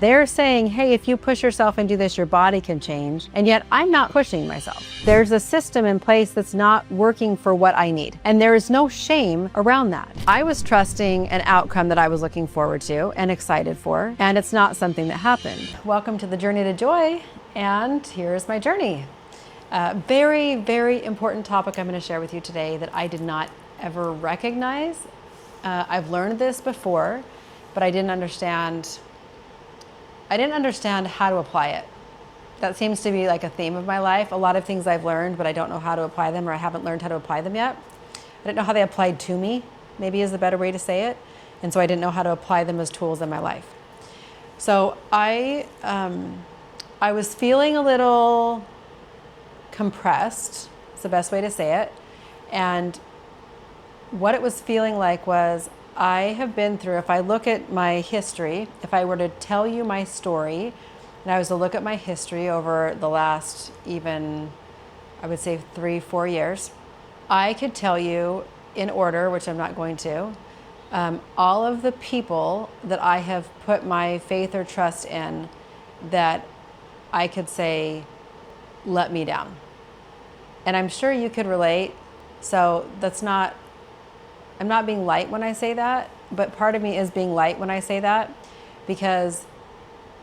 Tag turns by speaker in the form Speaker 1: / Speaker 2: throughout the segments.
Speaker 1: They're saying, hey, if you push yourself and do this, your body can change. And yet I'm not pushing myself. There's a system in place that's not working for what I need. And there is no shame around that. I was trusting an outcome that I was looking forward to and excited for, and it's not something that happened. Welcome to the Journey to Joy, and here's my journey. Very, very important topic I'm going to share with you today that I did not ever recognize. I've learned this before, but I didn't understand how to apply it. That seems to be like a theme of my life. A lot of things I've learned, but I don't know how to apply them, or I haven't learned how to apply them yet. I didn't know how they applied to me, maybe is the better way to say it. And so I didn't know how to apply them as tools in my life. So I was feeling a little compressed, it's the best way to say it. And what it was feeling like was, I have been through, if I look at my history, if I were to tell you my story, and I was to look at my history over the last even, I would say 3-4 years, I could tell you in order, which I'm not going to, all of the people that I have put my faith or trust in that I could say let me down. And I'm sure you could relate. So I'm not being light when I say that, but part of me is being light when I say that, because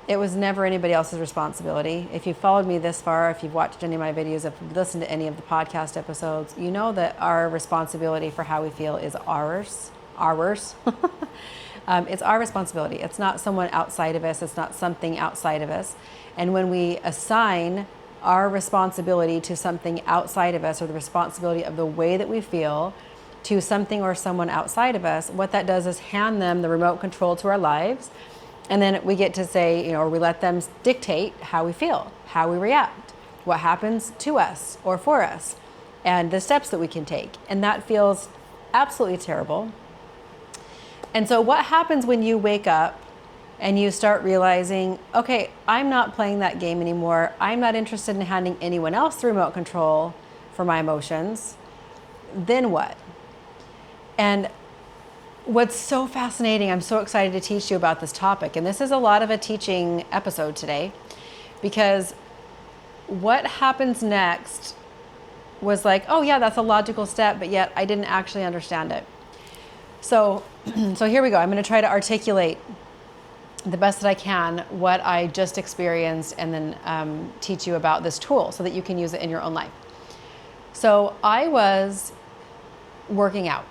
Speaker 1: it was never anybody else's responsibility. If you followed me this far, if you've watched any of my videos, if you've listened to any of the podcast episodes, you know that our responsibility for how we feel is ours. It's our responsibility. It's not someone outside of us. It's not something outside of us. And when we assign our responsibility to something outside of us, or the responsibility of the way that we feel to something or someone outside of us, what that does is hand them the remote control to our lives. And then we get to say, or we let them dictate how we feel, how we react, what happens to us or for us, and the steps that we can take. And that feels absolutely terrible. And so what happens when you wake up and you start realizing, okay, I'm not playing that game anymore. I'm not interested in handing anyone else the remote control for my emotions. Then what? And what's so fascinating, I'm so excited to teach you about this topic. And this is a lot of a teaching episode today, because what happens next was like, oh yeah, that's a logical step, but yet I didn't actually understand it. So here we go. I'm going to try to articulate the best that I can what I just experienced, and then teach you about this tool so that you can use it in your own life. So I was working out.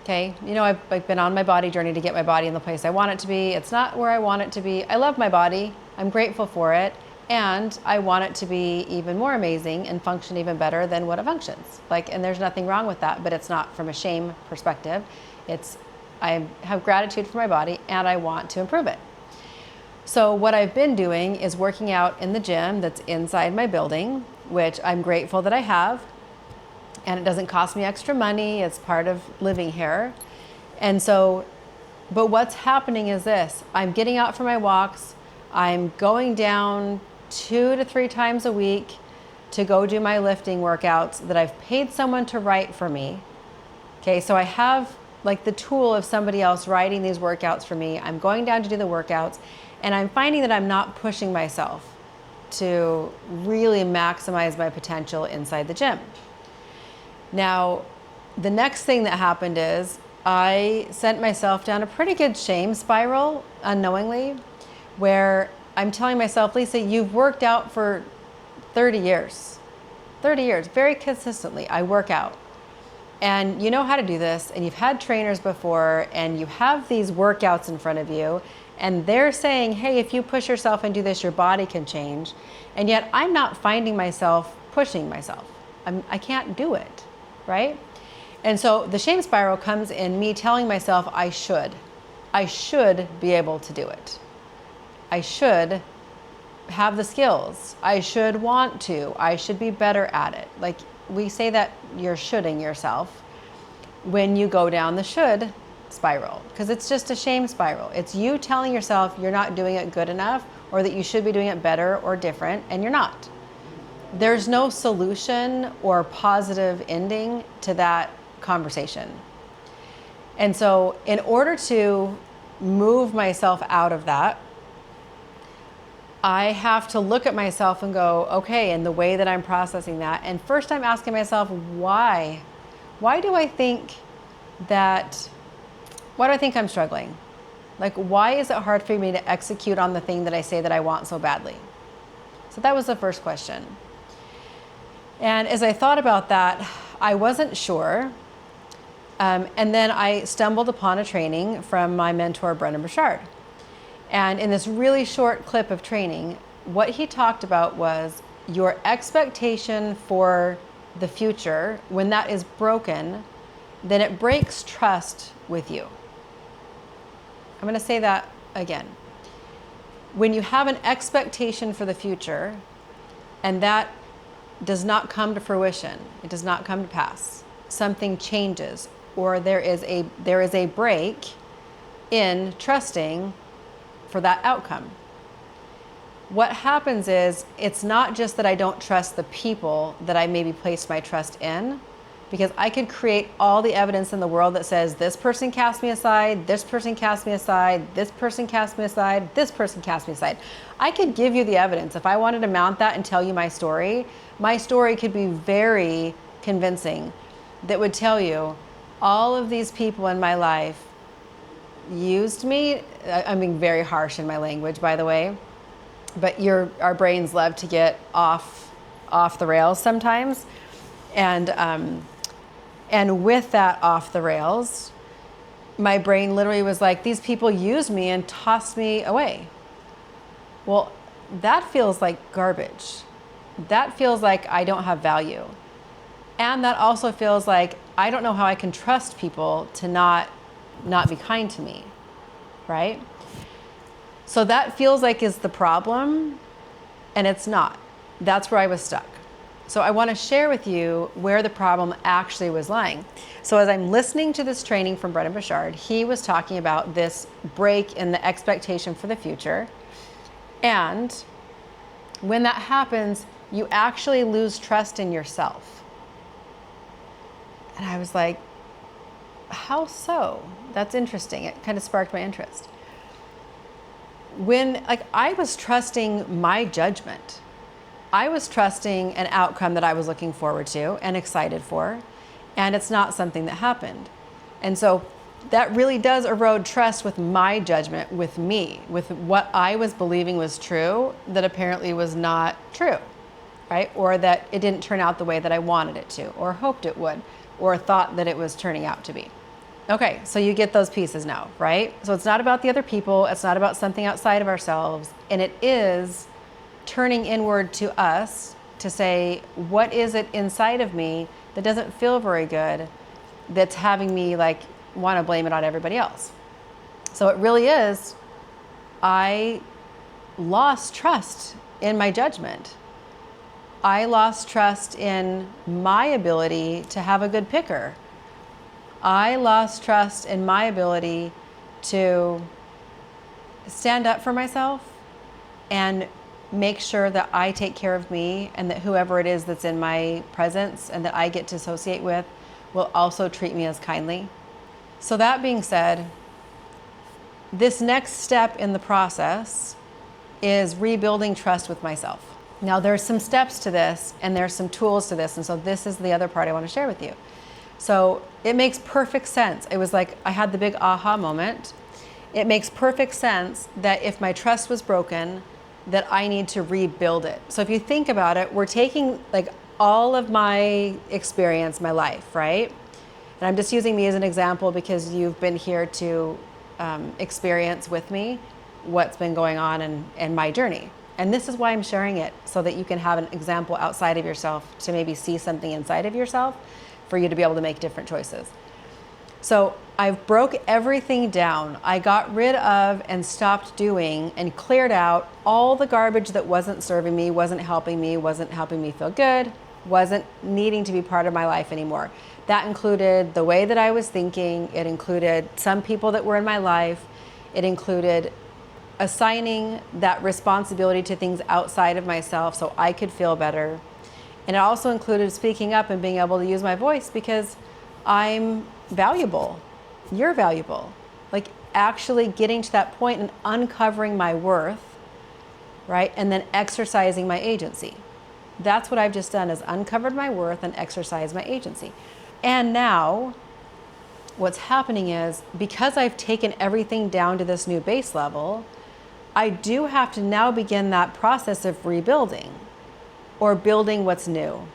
Speaker 1: Okay, I've been on my body journey to get my body in the place I want it to be. It's not where I want it to be. I love my body. I'm grateful for it. And I want it to be even more amazing and function even better than what it functions. And there's nothing wrong with that, but it's not from a shame perspective. I have gratitude for my body and I want to improve it. So what I've been doing is working out in the gym that's inside my building, which I'm grateful that I have. And it doesn't cost me extra money. It's part of living here. And so, but what's happening is this. I'm getting out for my walks. I'm going down 2 to 3 times a week to go do my lifting workouts that I've paid someone to write for me. Okay, so I have the tool of somebody else writing these workouts for me. I'm going down to do the workouts, and I'm finding that I'm not pushing myself to really maximize my potential inside the gym. Now, the next thing that happened is I sent myself down a pretty good shame spiral unknowingly, where I'm telling myself, Lisa, you've worked out for 30 years. 30 years, very consistently, I work out. And you know how to do this, and you've had trainers before, and you have these workouts in front of you, and they're saying, hey, if you push yourself and do this, your body can change. And yet I'm not finding myself pushing myself. I can't do it. Right? And so the shame spiral comes in me telling myself I should be able to do it. I should have the skills. I should want to. I should be better at it. We say that you're shoulding yourself when you go down the should spiral, because it's just a shame spiral. It's you telling yourself you're not doing it good enough, or that you should be doing it better or different, and you're not. There's no solution or positive ending to that conversation. And so in order to move myself out of that, I have to look at myself and go, okay, and the way that I'm processing that. And first I'm asking myself, why? Why do I think I'm struggling? Like, why is it hard for me to execute on the thing that I say that I want so badly? So that was the first question. And as I thought about that, I wasn't sure. And then I stumbled upon a training from my mentor, Brendon Burchard. And in this really short clip of training, what he talked about was your expectation for the future. When that is broken, then it breaks trust with you. I'm going to say that again. When you have an expectation for the future and that does not come to fruition, it does not come to pass, something changes, or there is a break in trusting for that outcome. What happens is, it's not just that I don't trust the people that I maybe placed my trust in, because I could create all the evidence in the world that says this person cast me aside, this person cast me aside, this person cast me aside, this person cast me aside. I could give you the evidence. If I wanted to mount that and tell you my story could be very convincing, that would tell you all of these people in my life used me. I'm being very harsh in my language, by the way, but our brains love to get off the rails sometimes. And with that off the rails, my brain literally was like, these people used me and tossed me away. Well, that feels like garbage. That feels like I don't have value. And that also feels like I don't know how I can trust people to not be kind to me, right? So that feels like is the problem, and it's not. That's where I was stuck. So I want to share with you where the problem actually was lying. So as I'm listening to this training from Brendon Burchard, he was talking about this break in the expectation for the future. And when that happens, you actually lose trust in yourself. And I was like, how so? That's interesting. It kind of sparked my interest. When I was trusting my judgment, I was trusting an outcome that I was looking forward to and excited for, and it's not something that happened. And so that really does erode trust with my judgment, with me, with what I was believing was true that apparently was not true, right? Or that it didn't turn out the way that I wanted it to, or hoped it would, or thought that it was turning out to be. Okay, so you get those pieces now, right? So it's not about the other people, it's not about something outside of ourselves, and it is turning inward to us to say, what is it inside of me that doesn't feel very good, that's having me want to blame it on everybody else? So it really is, I lost trust in my judgment. I lost trust in my ability to have a good picker. I lost trust in my ability to stand up for myself and make sure that I take care of me, and that whoever it is that's in my presence and that I get to associate with will also treat me as kindly. So that being said, this next step in the process is rebuilding trust with myself. Now there's some steps to this and there's some tools to this, and so this is the other part I want to share with you. So it makes perfect sense. It was like I had the big aha moment. It makes perfect sense that if my trust was broken, that I need to rebuild it. So if you think about it, we're taking all of my experience, my life, right? And I'm just using me as an example because you've been here to experience with me what's been going on in my journey. And this is why I'm sharing it, so that you can have an example outside of yourself to maybe see something inside of yourself for you to be able to make different choices. So I broke everything down. I got rid of and stopped doing and cleared out all the garbage that wasn't serving me, wasn't helping me feel good, wasn't needing to be part of my life anymore. That included the way that I was thinking. It included some people that were in my life. It included assigning that responsibility to things outside of myself so I could feel better. And it also included speaking up and being able to use my voice because I'm valuable. You're valuable. Actually getting to that point and uncovering my worth right? And then exercising my agency. That's what I've just done, is uncovered my worth and exercised my agency. And now what's happening is, because I've taken everything down to this new base level, I do have to now begin that process of rebuilding or building what's new.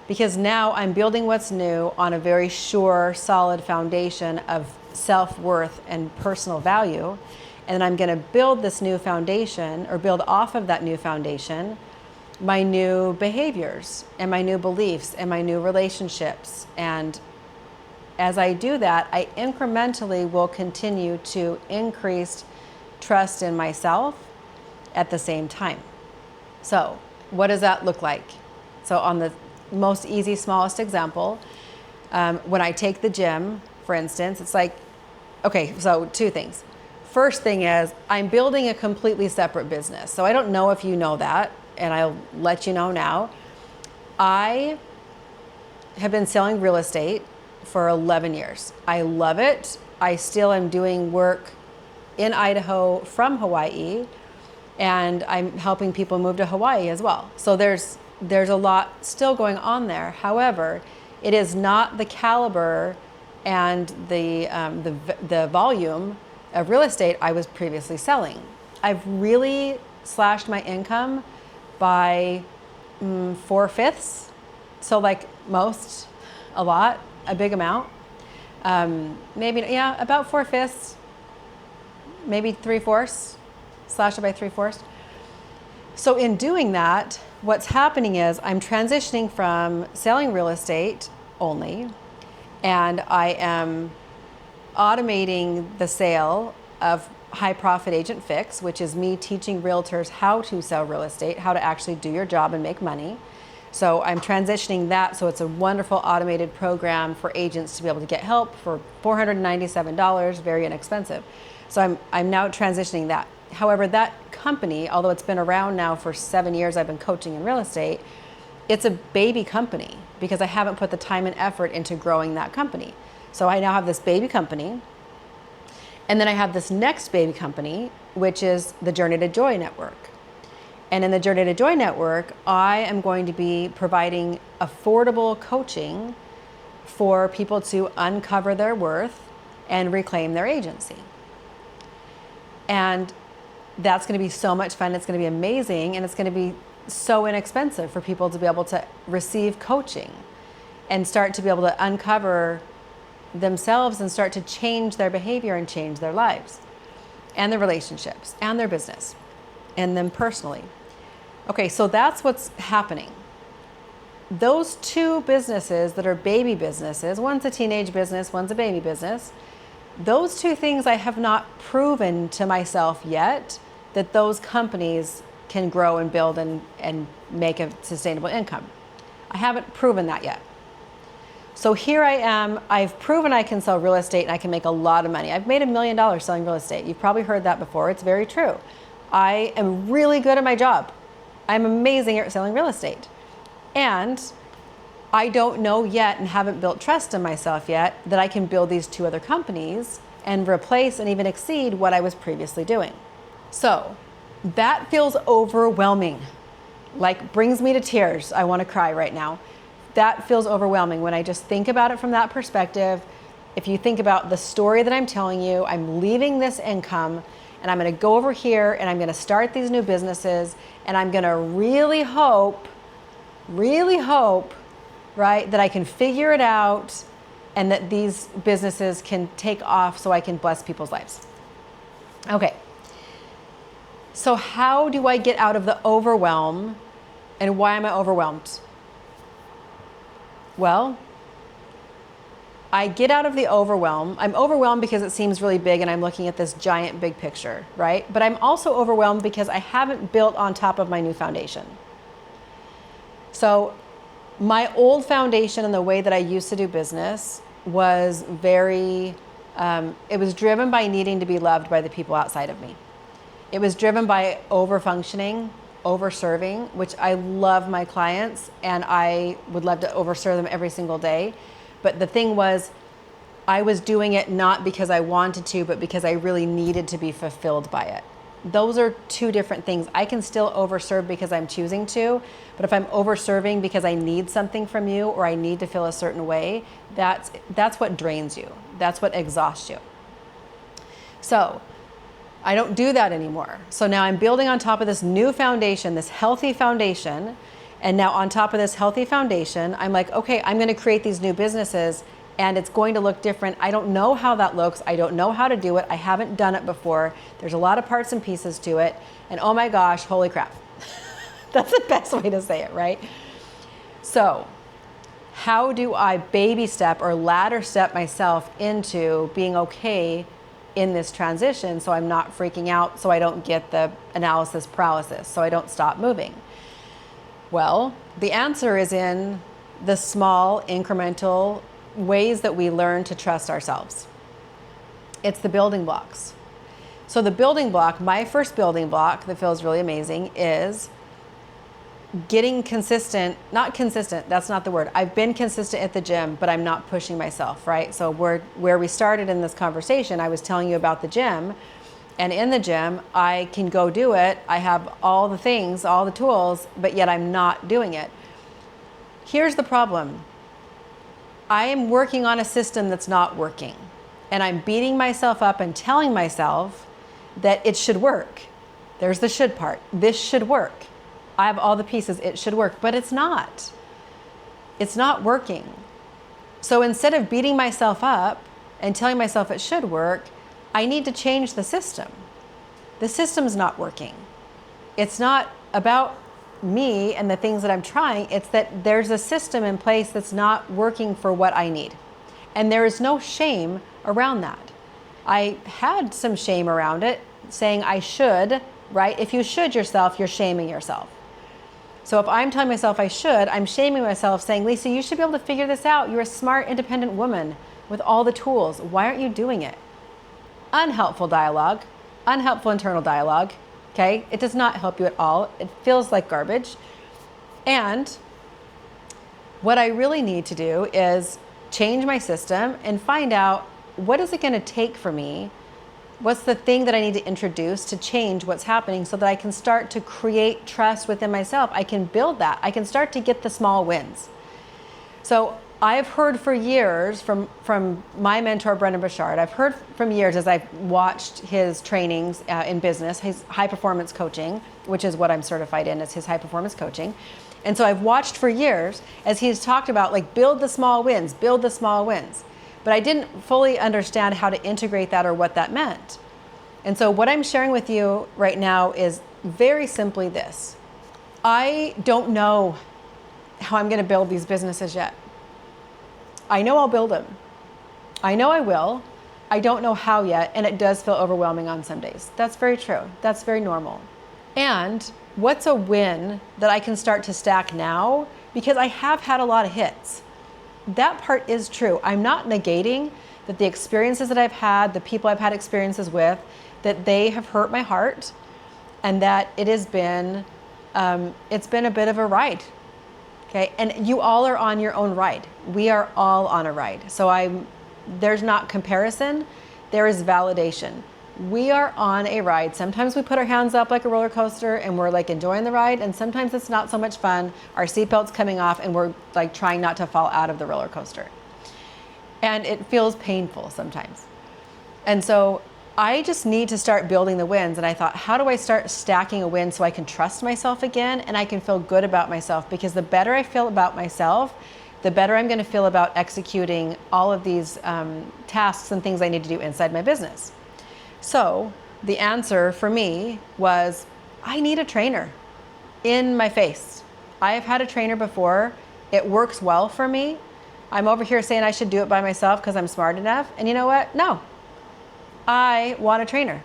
Speaker 1: Because now I'm building what's new on a very sure, solid foundation of self-worth and personal value. And I'm going to build this new foundation, or build off of that new foundation, my new behaviors and my new beliefs and my new relationships. And as I do that, I incrementally will continue to increase trust in myself at the same time. So what does that look like? So on the most easy, smallest example, when I take the gym, for instance, it's like, okay, so two things. First thing is, I'm building a completely separate business. So I don't know if you know that, and I'll let you know now. I have been selling real estate for 11 years. I love it. I still am doing work in Idaho from Hawaii, and I'm helping people move to Hawaii as well. So there's a lot still going on there. However, it is not the caliber and the volume of real estate I was previously selling. I've really slashed my income by 4/5. So like most, a lot, a big amount. Maybe, yeah, about 4/5, maybe 3/4, slash it by 3/4. So in doing that, what's happening is I'm transitioning from selling real estate only, and I am automating the sale of High Profit Agent Fix, which is me teaching realtors how to sell real estate, how to actually do your job and make money. So I'm transitioning that, so it's a wonderful automated program for agents to be able to get help for $497, very inexpensive. So I'm now transitioning that. However, that company, although it's been around now for 7 years, I've been coaching in real estate, it's a baby company because I haven't put the time and effort into growing that company. So I now have this baby company, and then I have this next baby company, which is the Journey to Joy Network. And in the Journey to Joy Network, I am going to be providing affordable coaching for people to uncover their worth and reclaim their agency. And that's going to be so much fun. It's going to be amazing. And it's going to be so inexpensive for people to be able to receive coaching and start to be able to uncover themselves and start to change their behavior and change their lives and their relationships and their business and them personally. Okay, so that's what's happening. Those two businesses that are baby businesses, one's a teenage business, one's a baby business, those two things I have not proven to myself yet that those companies can grow and build and make a sustainable income. I haven't proven that yet. So here I am, I've proven I can sell real estate and I can make a lot of money. I've made $1 million selling real estate. You've probably heard that before. It's very true. I am really good at my job. I'm amazing at selling real estate. And I don't know yet and haven't built trust in myself yet that I can build these two other companies and replace and even exceed what I was previously doing. So that feels overwhelming, like brings me to tears. I want to cry right now. That feels overwhelming when I just think about it from that perspective. If you think about the story that I'm telling you, I'm leaving this income and I'm going to go over here and I'm going to start these new businesses, and I'm going to really hope, right, that I can figure it out and that these businesses can take off so I can bless people's lives. Okay. So how do I get out of the overwhelm, and why am I overwhelmed? Well, I get out of the overwhelm. I'm overwhelmed because it seems really big and I'm looking at this giant big picture, right? But I'm also overwhelmed because I haven't built on top of my new foundation. So my old foundation and the way that I used to do business was very, it was driven by needing to be loved by the people outside of me. It was driven by over-functioning, over-serving, which I love my clients and I would love to over-serve them every single day. But the thing was, I was doing it not because I wanted to, but because I really needed to be fulfilled by it. Those are two different things. I can still overserve because I'm choosing to, but if I'm overserving because I need something from you or I need to feel a certain way, that's what drains you. That's what exhausts you. So I don't do that anymore. So now I'm building on top of this new foundation, this healthy foundation. And now on top of this healthy foundation, I'm like, okay, I'm going to create these new businesses and it's going to look different. I don't know how that looks. I don't know how to do it. I haven't done it before. There's a lot of parts and pieces to it. And oh my gosh, holy crap. That's the best way to say it, right? So how do I baby step or ladder step myself into being okay in this transition so I'm not freaking out, so I don't get the analysis paralysis, so I don't stop moving? Well, the answer is in the small incremental ways that we learn to trust ourselves. It's the building blocks. So the building block, my first building block that feels really amazing is getting consistent, not consistent, that's not the word. I've been consistent at the gym, but I'm not pushing myself, right? So where we started in this conversation, I was telling you about the gym, and in the gym, I can go do it. I have all the things, all the tools, but yet I'm not doing it. Here's the problem. I am working on a system that's not working, and I'm beating myself up and telling myself that it should work. There's the should part. This should work. I have all the pieces. It should work, but it's not. It's not working. So instead of beating myself up and telling myself it should work, I need to change the system. The system's not working. It's not about me and the things that I'm trying. It's that there's a system in place that's not working for what I need. And there is no shame around that. I had some shame around it, saying I should, right? If you should yourself, you're shaming yourself. So if I'm telling myself I should, I'm shaming myself, saying, Lisa, you should be able to figure this out. You're a smart, independent woman with all the tools. Why aren't you doing it? Unhelpful dialogue, unhelpful internal dialogue, okay? It does not help you at all. It feels like garbage. And what I really need to do is change my system and find out what is it going to take for me. What's the thing that I need to introduce to change what's happening so that I can start to create trust within myself? I can build that. I can start to get the small wins. So I've heard for years from my mentor, Brendon Burchard, I've heard from years as I've watched his trainings in business, his high performance coaching, which is what I'm certified in, is his high performance coaching. And so I've watched for years as he's talked about, like, build the small wins, build the small wins. But I didn't fully understand how to integrate that or what that meant. And so what I'm sharing with you right now is very simply this. I don't know how I'm going to build these businesses yet. I know I'll build them. I know I will. I don't know how yet, and it does feel overwhelming on some days. That's very true. That's very normal. And what's a win that I can start to stack now? Because I have had a lot of hits. That part is true. I'm not negating that the experiences that I've had, the people I've had experiences with, that they have hurt my heart, and that it has been, it's been a bit of a ride. Okay, and you all are on your own ride. We are all on a ride. So there's not comparison, there is validation. We are on a ride. Sometimes we put our hands up like a roller coaster and we're like enjoying the ride, and sometimes it's not so much fun. Our seatbelt's coming off and we're like trying not to fall out of the roller coaster. And it feels painful sometimes. And so I just need to start building the wins. And I thought, how do I start stacking a win so I can trust myself again and I can feel good about myself? Because the better I feel about myself, the better I'm going to feel about executing all of these tasks and things I need to do inside my business. So the answer for me was, I need a trainer in my face. I have had a trainer before. It works well for me. I'm over here saying I should do it by myself because I'm smart enough. And you know what? No. I want a trainer.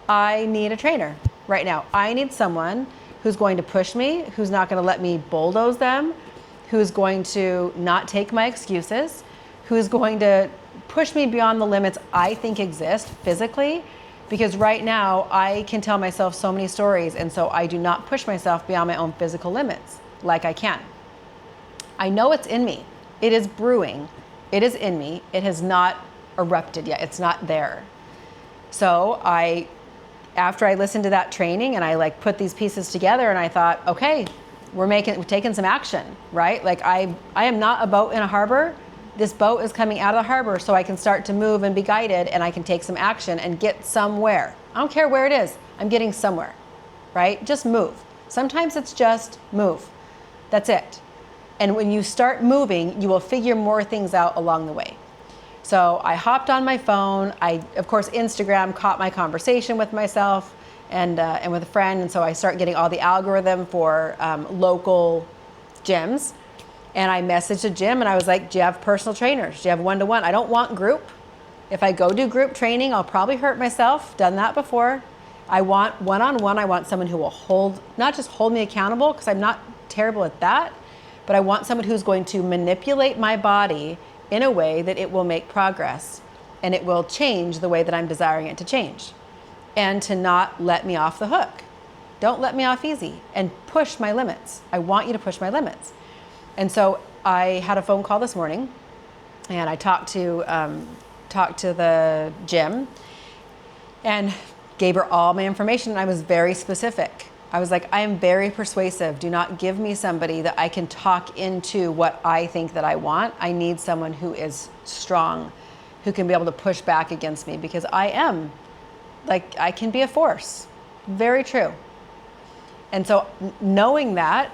Speaker 1: I need a trainer right now. I need someone who's going to push me, who's not going to let me bulldoze them, who's going to not take my excuses, who's going to push me beyond the limits I think exist physically. Because right now I can tell myself so many stories, and so I do not push myself beyond my own physical limits like I can. I know it's in me. It is brewing. It is in me. It has not erupted yet. It's not there. So I after I listened to that training and I like put these pieces together and I thought, okay, we're taking some action, right? Like I am not a boat in a harbor. This boat is coming out of the harbor so I can start to move and be guided and I can take some action and get somewhere. I don't care where it is. I'm getting somewhere, right? Just move. Sometimes it's just move. That's it. And when you start moving, you will figure more things out along the way. So I hopped on my phone. Of course, Instagram caught my conversation with myself and with a friend. And so I start getting all the algorithm for local gyms. And I messaged a gym and I was like, do you have personal trainers? Do you have one-to-one? I don't want group. If I go do group training, I'll probably hurt myself. Done that before. I want one-on-one. I want someone who will not just hold me accountable, because I'm not terrible at that, but I want someone who's going to manipulate my body in a way that it will make progress and it will change the way that I'm desiring it to change, and to not let me off the hook. Don't let me off easy, and push my limits. I want you to push my limits. And so I had a phone call this morning and I talked to the gym and gave her all my information. And I was very specific. I was like, I am very persuasive. Do not give me somebody that I can talk into what I think that I want. I need someone who is strong, who can be able to push back against me, because I can be a force. Very true. And so knowing that,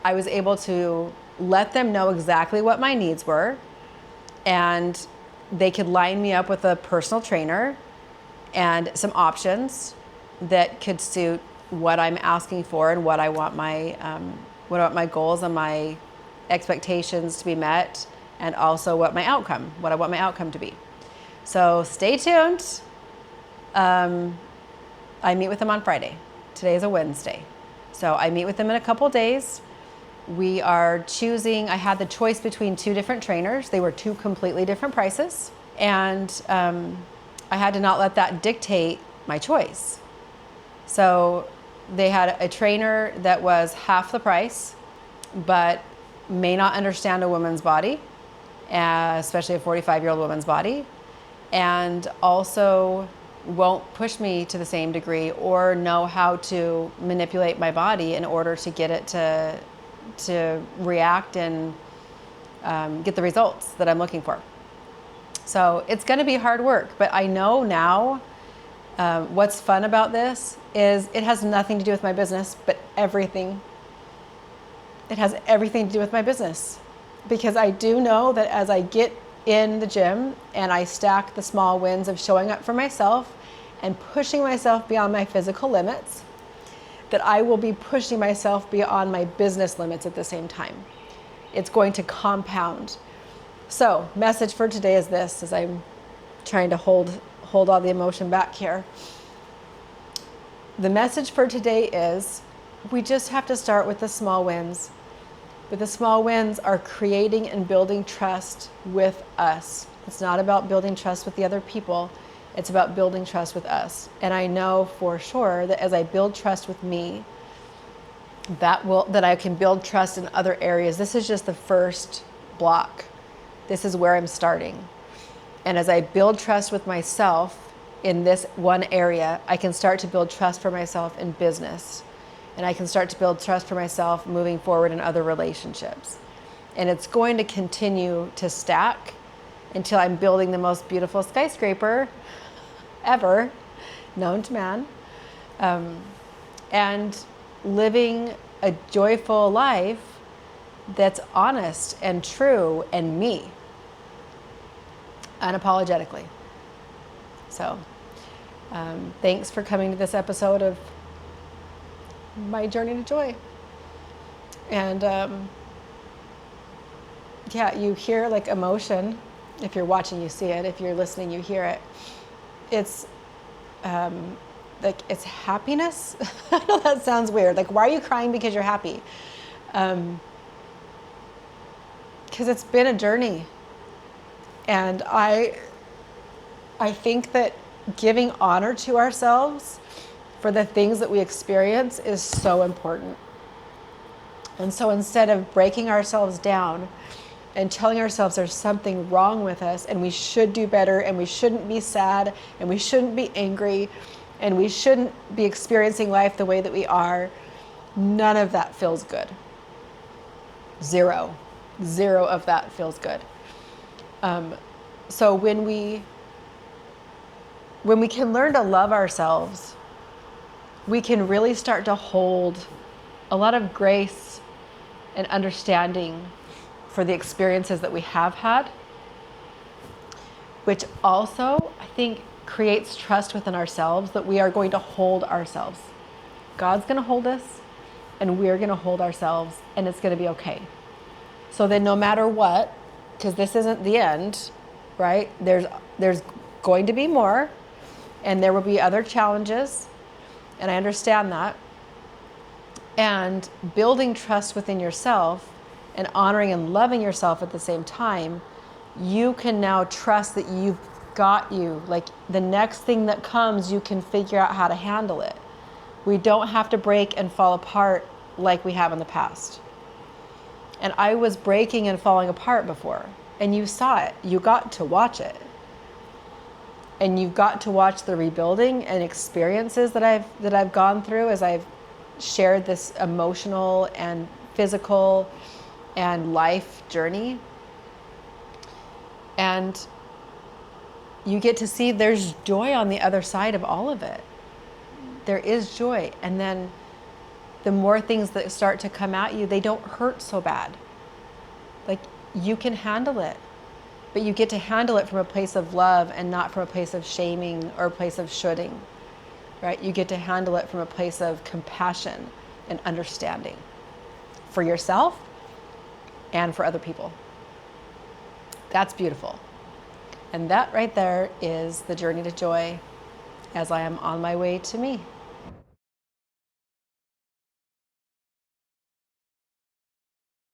Speaker 1: I was able to let them know exactly what my needs were, and they could line me up with a personal trainer and some options that could suit what I'm asking for and what I want my goals and my expectations to be met, and also what I want my outcome to be. So stay tuned. I meet with them on Friday. Today is a Wednesday. So I meet with them in a couple days. We are choosing, I had the choice between two different trainers. They were two completely different prices. And I had to not let that dictate my choice. So they had a trainer that was half the price, but may not understand a woman's body, especially a 45-year-old woman's body, and also won't push me to the same degree or know how to manipulate my body in order to get it to react and get the results that I'm looking for. So it's going to be hard work, but I know now what's fun about this is it has nothing to do with my business, but everything. It has everything to do with my business, because I do know that as I get in the gym and I stack the small wins of showing up for myself and pushing myself beyond my physical limits, that I will be pushing myself beyond my business limits at the same time. It's going to compound. So, message for today is this, as I'm trying to hold all the emotion back here. The message for today is we just have to start with the small wins. But the small wins are creating and building trust with us. It's not about building trust with the other people. It's about building trust with us. And I know for sure that as I build trust with me, that I can build trust in other areas. This is just the first block. This is where I'm starting. And as I build trust with myself in this one area, I can start to build trust for myself in business. And I can start to build trust for myself moving forward in other relationships. And it's going to continue to stack until I'm building the most beautiful skyscraper ever known to man, and living a joyful life that's honest and true and me, unapologetically. So thanks for coming to this episode of my journey to joy. And you hear like emotion. If you're watching, you see it. If you're listening, you hear it. It's like it's happiness. I know that sounds weird. Like, why are you crying because you're happy? Because it's been a journey. And I think that giving honor to ourselves for the things that we experience is so important. And so instead of breaking ourselves down and telling ourselves there's something wrong with us and we should do better and we shouldn't be sad and we shouldn't be angry, and we shouldn't be experiencing life the way that we are, none of that feels good. Zero of that feels good. So when we can learn to love ourselves, we can really start to hold a lot of grace and understanding for the experiences that we have had, which also, I think, creates trust within ourselves that we are going to hold ourselves. God's going to hold us, and we're going to hold ourselves, and it's going to be okay. So then no matter what, because this isn't the end, right? There's going to be more, and there will be other challenges, and I understand that. And building trust within yourself and honoring and loving yourself at the same time, you can now trust that you've got you. Like the next thing that comes, you can figure out how to handle it. We don't have to break and fall apart like we have in the past. And I was breaking and falling apart before, and you saw it. You got to watch it. And you've got to watch the rebuilding and experiences that I've gone through as I've shared this emotional and physical and life journey. And you get to see there's joy on the other side of all of it. There is joy. And then the more things that start to come at you, they don't hurt so bad. Like you can handle it, but you get to handle it from a place of love and not from a place of shaming or a place of shoulding, right? You get to handle it from a place of compassion and understanding for yourself and for other people. That's beautiful. And that right there is the journey to joy as I am on my way to me.